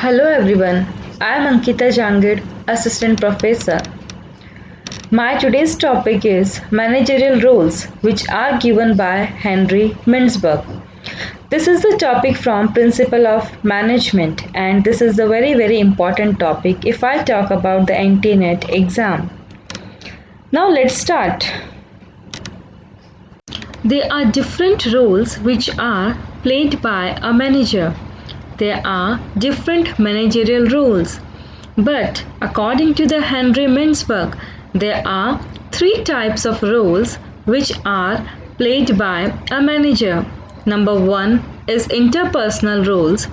Hello everyone, I am Ankita Jangid, Assistant Professor. My today's topic is managerial roles which are given by Henry Mintzberg. This is the topic from Principle of Management and this is a very important topic if I talk about the NT-NET exam. Now let's start. There are different roles which are played by a manager. There are different managerial roles. But according to the Henry Mintzberg, there are three types of roles which are played by a manager. Number one is interpersonal roles,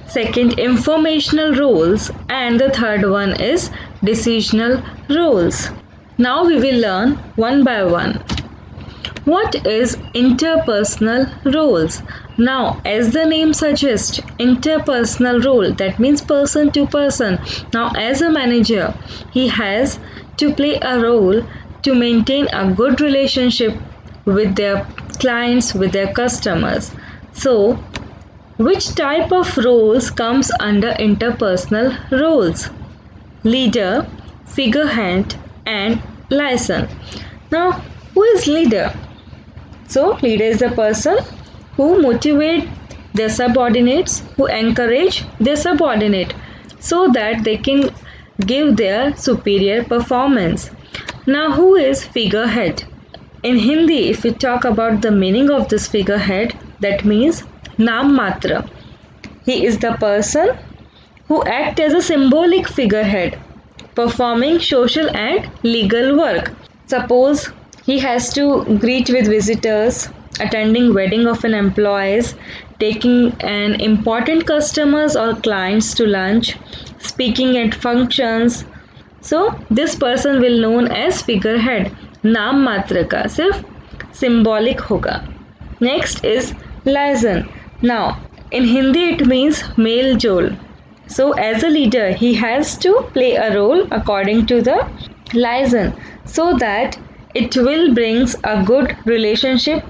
second informational roles, and the third one is decisional roles. Now we will learn one by one. What is interpersonal roles? Now, as the name suggests, interpersonal role, that means person to person. Now, as a manager, he has to play a role to maintain a good relationship with their clients, with their customers. So, which type of roles comes under interpersonal roles? Leader, figurehead, and liaison. Now, who is leader? So, leader is the person who motivate their subordinates, who encourage their subordinate so that they can give their superior performance. Now, who is figurehead? In Hindi, if we talk about the meaning of this figurehead, that means Naam Matra. He is the person who acts as a symbolic figurehead, performing social and legal work. Suppose he has to greet with visitors, attending wedding of an employees, taking an important customers or clients to lunch, speaking at functions. So this person will known as figurehead. नाम मात्र का सिर्फ symbolic होगा. Next is liaison. Now in Hindi it means मेल जोल. So as a leader he has to play a role according to the liaison so that it will brings a good relationship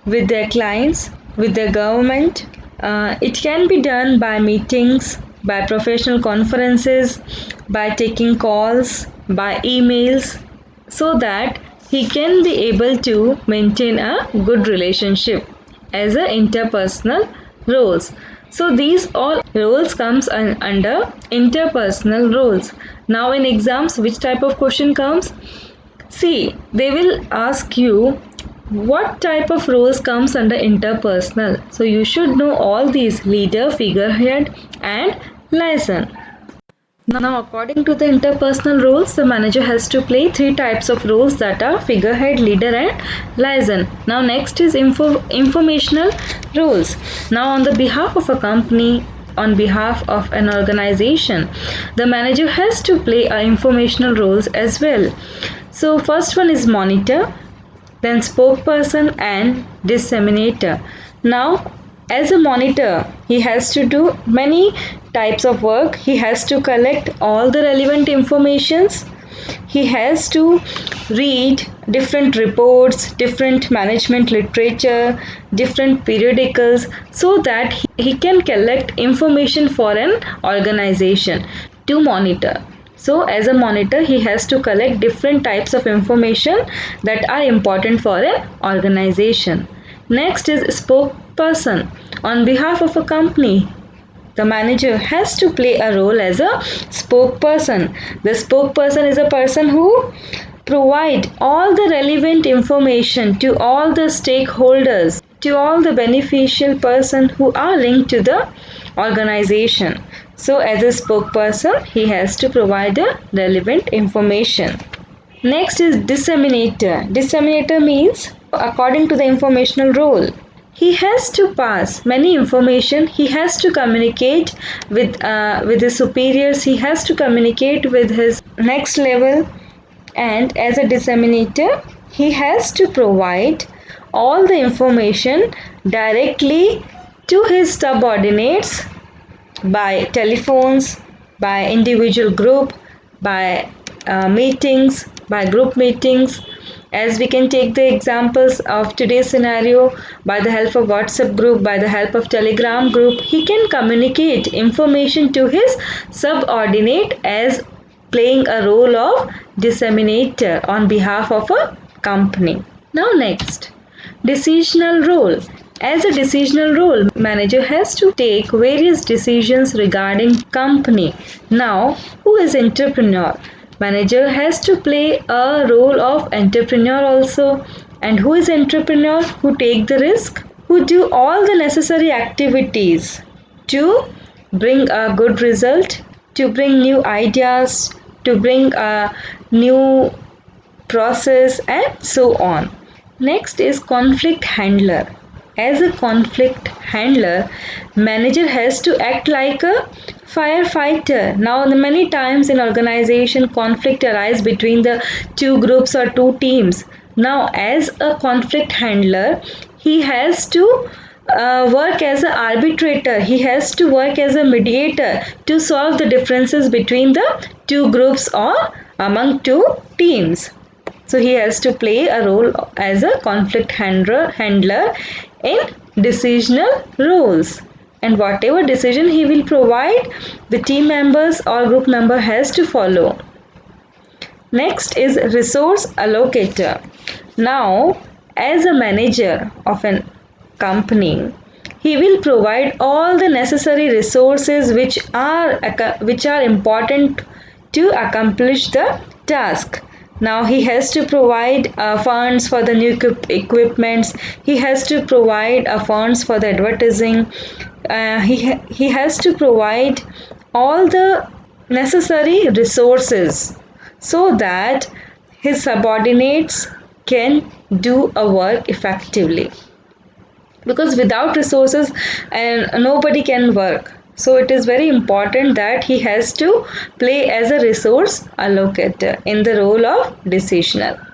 with their clients, with their government. It can be done by meetings, by professional conferences, by taking calls, by emails, so that he can be able to maintain a good relationship as a interpersonal roles. So these all roles comes under interpersonal roles. Now in exams, which type of question comes? See, they will ask you what type of roles comes under interpersonal. So you should know all these: leader, figurehead, and liaison. Now, according to the interpersonal roles, the manager has to play three types of roles that are figurehead, leader, and liaison. Now, next is informational roles. Now, on the behalf of a company, on behalf of an organization, the manager has to play informational roles as well. So, first one is monitor, then spokesperson and disseminator. Now, as a monitor, he has to do many types of work. He has to collect all the relevant informations. He has to read different reports, different management literature, different periodicals so that he can collect information for an organization to monitor. So as a monitor, he has to collect different types of information that are important for an organization. Next is spokesperson. On behalf of a company, the manager has to play a role as a spokesperson. The spokesperson is a person who provide all the relevant information to all the stakeholders, to all the beneficial person who are linked to the organization. So as a spokesperson, he has to provide the relevant information. Next is disseminator. Disseminator means according to the informational role, he has to pass many information. He has to communicate with his superiors. He has to communicate with his next level. And as a disseminator, he has to provide all the information directly to his subordinates by telephones, by individual group, by meetings, by group meetings, As we can take the examples of today's scenario, by the help of WhatsApp group, by the help of Telegram group, he can communicate information to his subordinate as playing a role of disseminator on behalf of a company. Now next, decisional role. As a decisional role, manager has to take various decisions regarding company. Now, who is entrepreneur? Manager has to play a role of entrepreneur also. And who is entrepreneur? Who take the risk? Who do all the necessary activities to bring a good result, to bring new ideas, to bring a new process, and so on. Next is conflict handler. As a conflict handler, manager has to act like a firefighter. Now, many times in organization, conflict arise between the two groups or two teams. Now, as a conflict handler, he has to work as an arbitrator. He has to work as a mediator to solve the differences between the two groups or among two teams. So he has to play a role as a conflict handler in decisional roles. And whatever decision he will provide, the team members or group member has to follow. Next is resource allocator. Now, as a manager of a company, he will provide all the necessary resources which are important to accomplish the task. Now he has to provide funds for the new equipments. He has to provide funds for the advertising. He has to provide all the necessary resources so that his subordinates can do a work effectively. Because without resources, nobody can work. So it is very important that he has to play as a resource allocator in the role of decisional.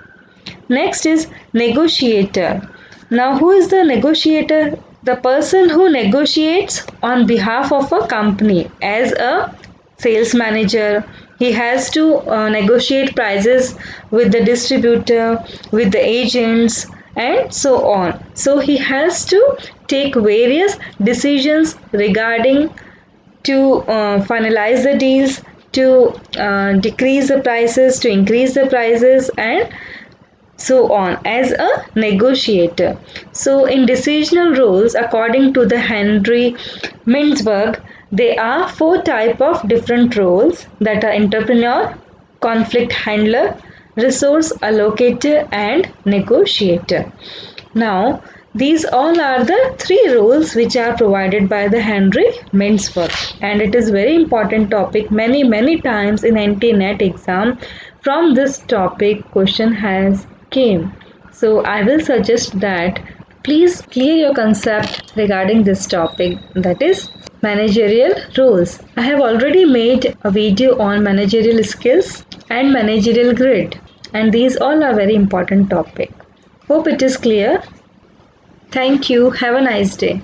Next is negotiator. Now, who is the negotiator? The person who negotiates on behalf of a company. As a sales manager, he has to negotiate prices with the distributor, with the agents, and so on. So he has to take various decisions regarding to finalize the deals, to decrease the prices, to increase the prices, and so on as a negotiator. So in decisional roles, according to the Henry Mintzberg, there are four type of different roles, that are entrepreneur, conflict handler, resource allocator, and negotiator. Now, these all are the three roles which are provided by the Henry Mintzberg, and it is very important topic. Many times in NT-NET exam from this topic question has came. So I will suggest that please clear your concept regarding this topic, that is managerial roles. I have already made a video on managerial skills and managerial grid, and these all are very important topic. Hope it is clear. Thank you. Have a nice day.